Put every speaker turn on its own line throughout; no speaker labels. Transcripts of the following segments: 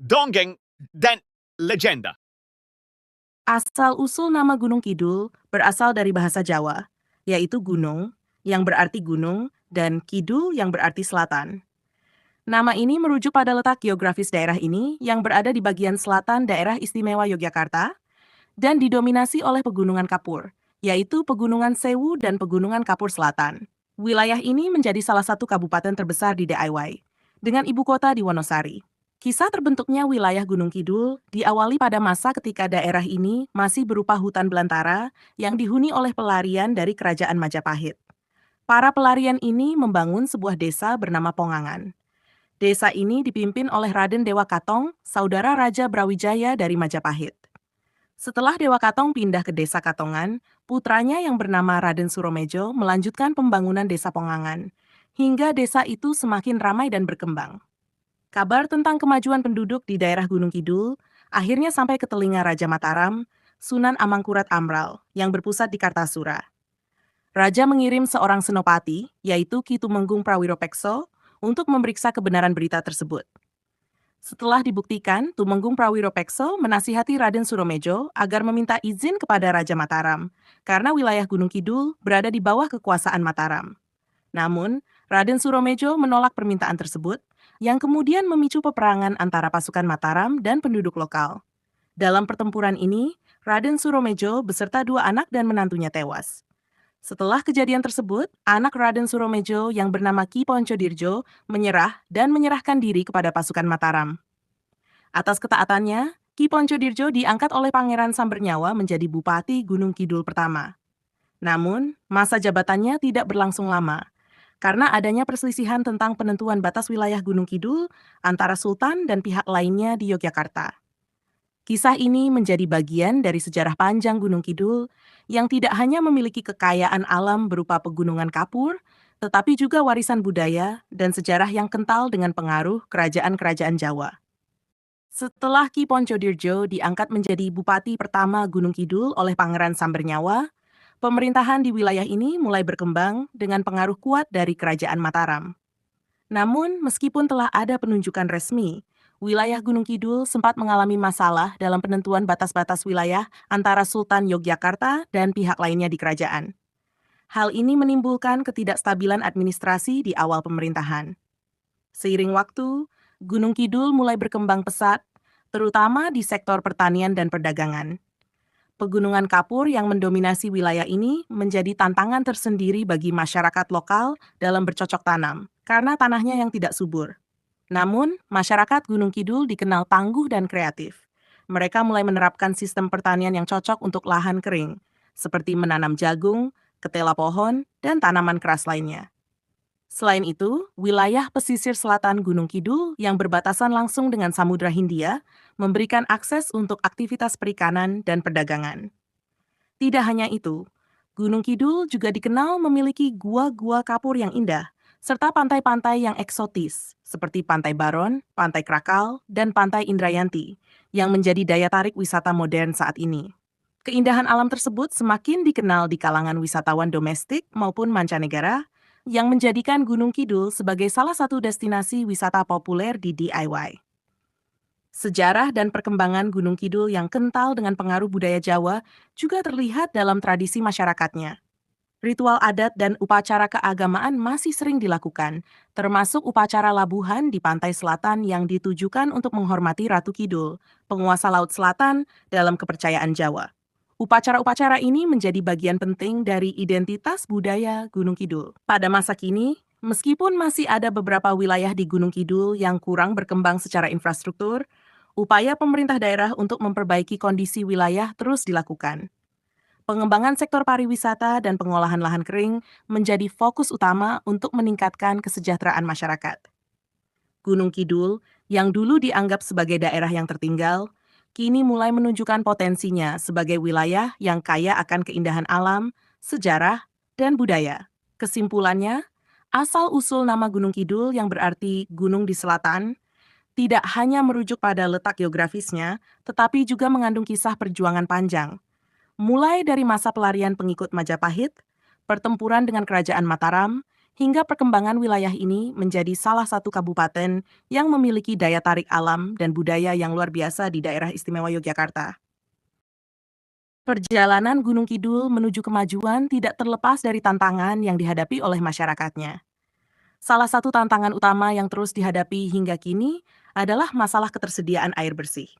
dongeng, dan legenda.
Asal-usul nama Gunung Kidul berasal dari bahasa Jawa, yaitu gunung, yang berarti gunung, dan kidul yang berarti selatan. Nama ini merujuk pada letak geografis daerah ini yang berada di bagian selatan daerah istimewa Yogyakarta dan didominasi oleh pegunungan kapur, yaitu Pegunungan Sewu dan Pegunungan Kapur Selatan. Wilayah ini menjadi salah satu kabupaten terbesar di DIY, dengan ibu kota di Wonosari. Kisah terbentuknya wilayah Gunung Kidul diawali pada masa ketika daerah ini masih berupa hutan belantara yang dihuni oleh pelarian dari Kerajaan Majapahit. Para pelarian ini membangun sebuah desa bernama Pongangan. Desa ini dipimpin oleh Raden Dewa Katong, saudara Raja Brawijaya dari Majapahit. Setelah Dewa Katong pindah ke desa Katongan, putranya yang bernama Raden Suromejo melanjutkan pembangunan desa Pongangan, hingga desa itu semakin ramai dan berkembang. Kabar tentang kemajuan penduduk di daerah Gunung Kidul akhirnya sampai ke telinga Raja Mataram, Sunan Amangkurat Amral, yang berpusat di Kartasura. Raja mengirim seorang senopati, yaitu Ki Tumenggung Prawiropekso, untuk memeriksa kebenaran berita tersebut. Setelah dibuktikan, Tumenggung Prawiropekso menasihati Raden Suromejo agar meminta izin kepada Raja Mataram, karena wilayah Gunung Kidul berada di bawah kekuasaan Mataram. Namun, Raden Suromejo menolak permintaan tersebut, yang kemudian memicu peperangan antara pasukan Mataram dan penduduk lokal. Dalam pertempuran ini, Raden Suromejo beserta 2 anak dan menantunya tewas. Setelah kejadian tersebut, anak Raden Suromejo yang bernama Ki Poncodirjo menyerah dan menyerahkan diri kepada pasukan Mataram. Atas ketaatannya, Ki Poncodirjo diangkat oleh Pangeran Sambernyawa menjadi Bupati Gunung Kidul pertama. Namun, masa jabatannya tidak berlangsung lama, karena adanya perselisihan tentang penentuan batas wilayah Gunung Kidul antara Sultan dan pihak lainnya di Yogyakarta. Kisah ini menjadi bagian dari sejarah panjang Gunung Kidul yang tidak hanya memiliki kekayaan alam berupa pegunungan kapur, tetapi juga warisan budaya dan sejarah yang kental dengan pengaruh kerajaan-kerajaan Jawa. Setelah Ki Poncodirjo diangkat menjadi Bupati pertama Gunung Kidul oleh Pangeran Sambernyawa, pemerintahan di wilayah ini mulai berkembang dengan pengaruh kuat dari Kerajaan Mataram. Namun, meskipun telah ada penunjukan resmi, wilayah Gunung Kidul sempat mengalami masalah dalam penentuan batas-batas wilayah antara Sultan Yogyakarta dan pihak lainnya di kerajaan. Hal ini menimbulkan ketidakstabilan administrasi di awal pemerintahan. Seiring waktu, Gunung Kidul mulai berkembang pesat, terutama di sektor pertanian dan perdagangan. Pegunungan kapur yang mendominasi wilayah ini menjadi tantangan tersendiri bagi masyarakat lokal dalam bercocok tanam, karena tanahnya yang tidak subur. Namun, masyarakat Gunung Kidul dikenal tangguh dan kreatif. Mereka mulai menerapkan sistem pertanian yang cocok untuk lahan kering, seperti menanam jagung, ketela pohon, dan tanaman keras lainnya. Selain itu, wilayah pesisir selatan Gunung Kidul yang berbatasan langsung dengan Samudra Hindia memberikan akses untuk aktivitas perikanan dan perdagangan. Tidak hanya itu, Gunung Kidul juga dikenal memiliki gua-gua kapur yang indah, serta pantai-pantai yang eksotis, seperti Pantai Baron, Pantai Krakal, dan Pantai Indrayanti, yang menjadi daya tarik wisata modern saat ini. Keindahan alam tersebut semakin dikenal di kalangan wisatawan domestik maupun mancanegara, yang menjadikan Gunung Kidul sebagai salah satu destinasi wisata populer di DIY. Sejarah dan perkembangan Gunung Kidul yang kental dengan pengaruh budaya Jawa juga terlihat dalam tradisi masyarakatnya. Ritual adat dan upacara keagamaan masih sering dilakukan, termasuk upacara labuhan di pantai selatan yang ditujukan untuk menghormati Ratu Kidul, penguasa Laut Selatan dalam kepercayaan Jawa. Upacara-upacara ini menjadi bagian penting dari identitas budaya Gunung Kidul. Pada masa kini, meskipun masih ada beberapa wilayah di Gunung Kidul yang kurang berkembang secara infrastruktur, upaya pemerintah daerah untuk memperbaiki kondisi wilayah terus dilakukan. Pengembangan sektor pariwisata dan pengolahan lahan kering menjadi fokus utama untuk meningkatkan kesejahteraan masyarakat. Gunung Kidul, yang dulu dianggap sebagai daerah yang tertinggal, kini mulai menunjukkan potensinya sebagai wilayah yang kaya akan keindahan alam, sejarah, dan budaya. Kesimpulannya, asal-usul nama Gunung Kidul yang berarti gunung di selatan, tidak hanya merujuk pada letak geografisnya, tetapi juga mengandung kisah perjuangan panjang. Mulai dari masa pelarian pengikut Majapahit, pertempuran dengan kerajaan Mataram, hingga perkembangan wilayah ini menjadi salah satu kabupaten yang memiliki daya tarik alam dan budaya yang luar biasa di daerah istimewa Yogyakarta. Perjalanan Gunung Kidul menuju kemajuan tidak terlepas dari tantangan yang dihadapi oleh masyarakatnya. Salah satu tantangan utama yang terus dihadapi hingga kini adalah masalah ketersediaan air bersih.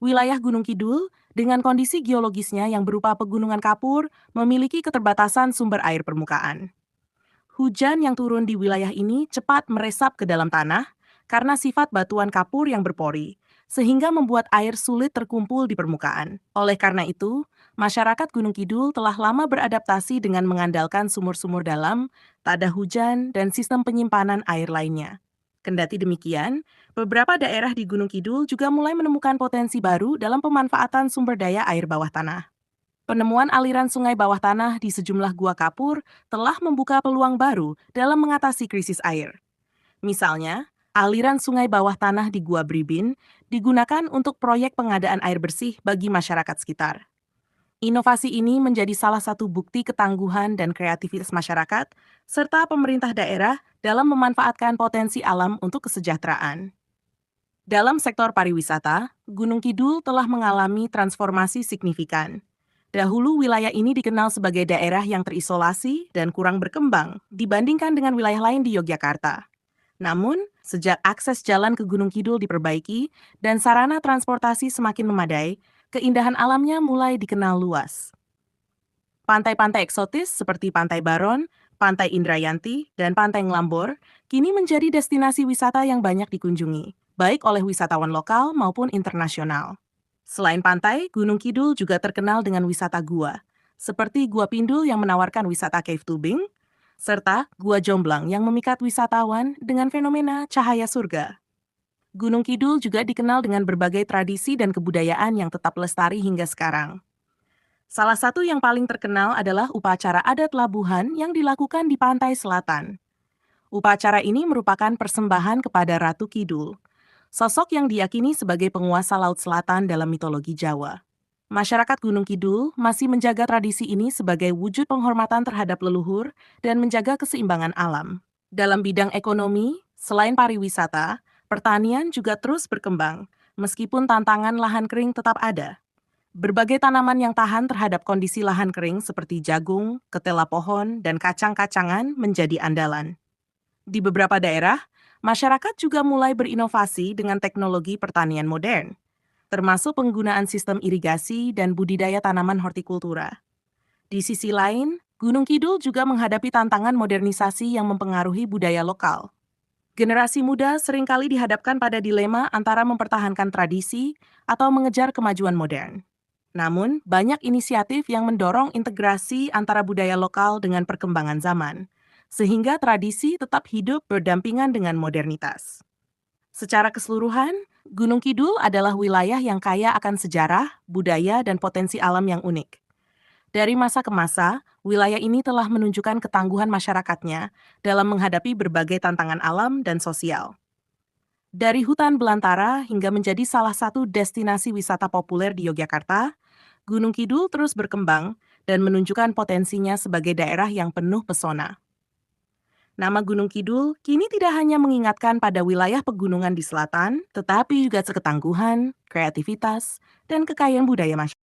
Wilayah Gunung Kidul, dengan kondisi geologisnya yang berupa pegunungan kapur, memiliki keterbatasan sumber air permukaan. Hujan yang turun di wilayah ini cepat meresap ke dalam tanah karena sifat batuan kapur yang berpori, sehingga membuat air sulit terkumpul di permukaan. Oleh karena itu, masyarakat Gunung Kidul telah lama beradaptasi dengan mengandalkan sumur-sumur dalam, tada hujan, dan sistem penyimpanan air lainnya. Kendati demikian, beberapa daerah di Gunung Kidul juga mulai menemukan potensi baru dalam pemanfaatan sumber daya air bawah tanah. Penemuan aliran sungai bawah tanah di sejumlah gua kapur telah membuka peluang baru dalam mengatasi krisis air. Misalnya, aliran sungai bawah tanah di Gua Bribin digunakan untuk proyek pengadaan air bersih bagi masyarakat sekitar. Inovasi ini menjadi salah satu bukti ketangguhan dan kreativitas masyarakat, serta pemerintah daerah dalam memanfaatkan potensi alam untuk kesejahteraan. Dalam sektor pariwisata, Gunung Kidul telah mengalami transformasi signifikan. Dahulu wilayah ini dikenal sebagai daerah yang terisolasi dan kurang berkembang dibandingkan dengan wilayah lain di Yogyakarta. Namun, sejak akses jalan ke Gunung Kidul diperbaiki dan sarana transportasi semakin memadai, keindahan alamnya mulai dikenal luas. Pantai-pantai eksotis seperti Pantai Baron, Pantai Indrayanti, dan Pantai Nglambor kini menjadi destinasi wisata yang banyak dikunjungi, baik oleh wisatawan lokal maupun internasional. Selain pantai, Gunung Kidul juga terkenal dengan wisata gua, seperti Gua Pindul yang menawarkan wisata cave tubing, serta Gua Jomblang yang memikat wisatawan dengan fenomena cahaya surga. Gunung Kidul juga dikenal dengan berbagai tradisi dan kebudayaan yang tetap lestari hingga sekarang. Salah satu yang paling terkenal adalah upacara adat labuhan yang dilakukan di pantai selatan. Upacara ini merupakan persembahan kepada Ratu Kidul, sosok yang diyakini sebagai penguasa Laut Selatan dalam mitologi Jawa. Masyarakat Gunung Kidul masih menjaga tradisi ini sebagai wujud penghormatan terhadap leluhur dan menjaga keseimbangan alam. Dalam bidang ekonomi, selain pariwisata, pertanian juga terus berkembang, meskipun tantangan lahan kering tetap ada. Berbagai tanaman yang tahan terhadap kondisi lahan kering seperti jagung, ketela pohon, dan kacang-kacangan menjadi andalan. Di beberapa daerah, masyarakat juga mulai berinovasi dengan teknologi pertanian modern, termasuk penggunaan sistem irigasi dan budidaya tanaman hortikultura. Di sisi lain, Gunung Kidul juga menghadapi tantangan modernisasi yang mempengaruhi budaya lokal. Generasi muda seringkali dihadapkan pada dilema antara mempertahankan tradisi atau mengejar kemajuan modern. Namun, banyak inisiatif yang mendorong integrasi antara budaya lokal dengan perkembangan zaman, sehingga tradisi tetap hidup berdampingan dengan modernitas. Secara keseluruhan, Gunung Kidul adalah wilayah yang kaya akan sejarah, budaya, dan potensi alam yang unik. Dari masa ke masa, wilayah ini telah menunjukkan ketangguhan masyarakatnya dalam menghadapi berbagai tantangan alam dan sosial. Dari hutan belantara hingga menjadi salah satu destinasi wisata populer di Yogyakarta, Gunung Kidul terus berkembang dan menunjukkan potensinya sebagai daerah yang penuh pesona. Nama Gunung Kidul kini tidak hanya mengingatkan pada wilayah pegunungan di selatan, tetapi juga ketangguhan, kreativitas, dan kekayaan budaya masyarakat.